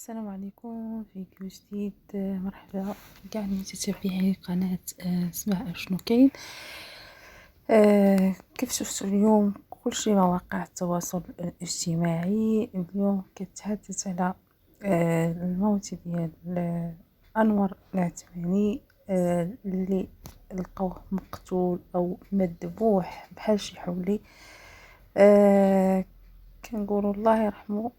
السلام عليكم، فيديو جديد. مرحبا كاع متابعي قناة اسمع اشنو كاين. كيف شفتوا اليوم كلشي مواقع التواصل الاجتماعي اليوم كتحدث على الموت ديال انور العثماني، اللي لقوه مقتول او مذبوح بحال شي حولي. كنقولوا الله يرحمه،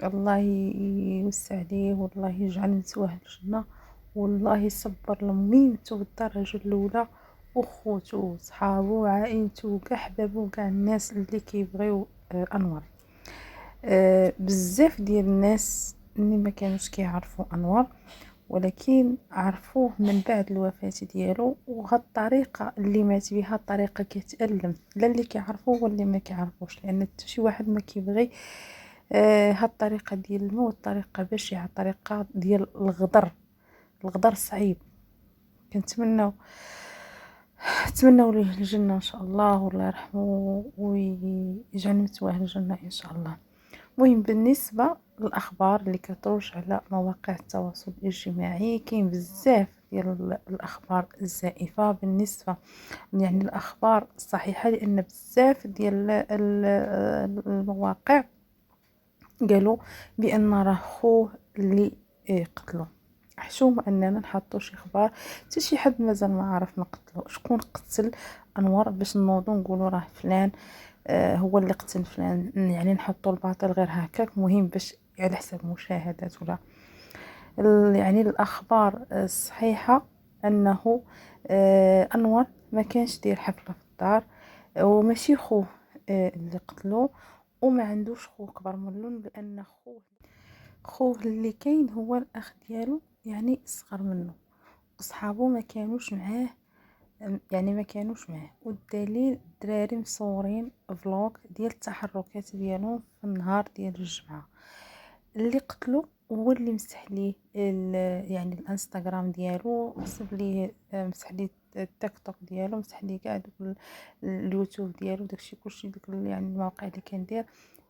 الله يوسع عليه، والله يجعل مثواه الجنة، والله يصبر لميمتو بالدرجة الأولى، وخوتو وصحابو وعائلتو وكاع حبابو وكاع الناس اللي كيبغيو أنور. بزاف ديال الناس اللي ما كانوش كيعرفوا أنور، ولكن عرفوه من بعد الوفاة ديالو، وهاد الطريقة اللي مات بها طريقة كتألم، لا اللي كيعرفوه واللي ما كيعرفوش، لأن حتى شي واحد ما كيبغي هاد الطريقة ديال الموت طريقة بشعة، طريقة ديال الغدر صعيب. كنتمناو ليه الجنة ان شاء الله، والله يرحمه ويجعل مثواه الجنة ان شاء الله. المهم بالنسبة للاخبار اللي كتروج على مواقع التواصل الاجتماعي، كاين بزاف ديال الاخبار الزائفة بالنسبة يعني الاخبار الصحيحة، لان بزاف ديال المواقع قالوا بان راه خوه اللي قتلو. حشومه اننا نحطوا شي اخبار حتى شي حد مازال ما عرف نقتلو شكون قتل انور باش نوضوا نقولوا راه فلان هو اللي قتل فلان، يعني نحطوا الباطل غير هكاك، مهم باش على حساب مشاهدات ولا يعني الاخبار الصحيحه انه انور ما كانش داير حفله في الدار، وماشي خوه اللي قتلو، وما عندوش خو كبر منه، لان خوه اللي كاين هو الاخ ديالو، يعني صغر منه، وصحابو ما كانوش معاه، يعني ما كانوش معاه. والدليل الدراري مصورين فلوق ديال التحركات ديالهم في النهار ديال الجمعه. اللي قتلو هو اللي مسح ليه يعني الانستغرام ديالو، حسب ليه مسح ليه التيك توك ديالو، مسح ليه كاع دوك اليوتيوب ديالو، داكشي كلشي داك يعني المواقع اللي كان داير،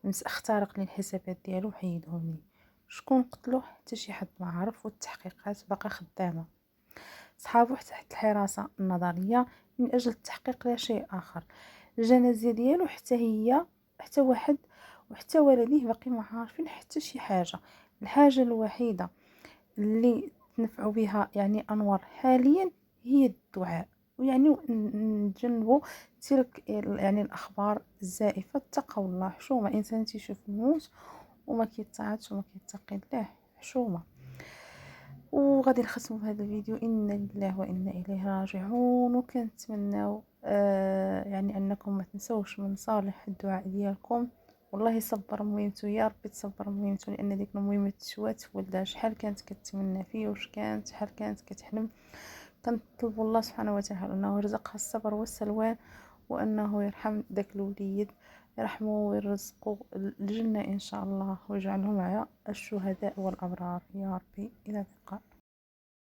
اخترق ليه الحسابات ديالو وحيدهم ليه. شكون قتلو حتى شي حد ما عارف، والتحقيقات باقا خدامه. صحابو تحت الحراسه النظريه من اجل التحقيق لا شيء اخر. الجنازه ديالو حتى هي حتى واحد وحتى والديه باقي ما عارفين حتى شي حاجه. الحاجه الوحيده اللي تنفعوا بها يعني انور حاليا هي الدعاء، ويعني نتجنبوا تلك يعني الاخبار الزائفه. اتقوا الله، حشومه انسان تيشوف الموت وما كيتعاتش وما كيتقي الله، حشومه. وغادي نختموا بهذا الفيديو انا لله وانا اليه راجعون، وكنتمناو يعني انكم ما تنسوش من صالح الدعاء ديالكم، والله يصبر مهمته، يا ربي تصبر مهمته، لان ديك المهمه تشوات ولدها شحال كانت كتمنى فيه، وش كانت شحال كانت كتحلم. كنطلب الله سبحانه وتعالى انه يرزقها الصبر والسلوان، وانه يرحم داك الوليد، يرحمه ويرزقه الجنه ان شاء الله، ويجعله مع الشهداء والابرار يا ربي. الى اللقاء.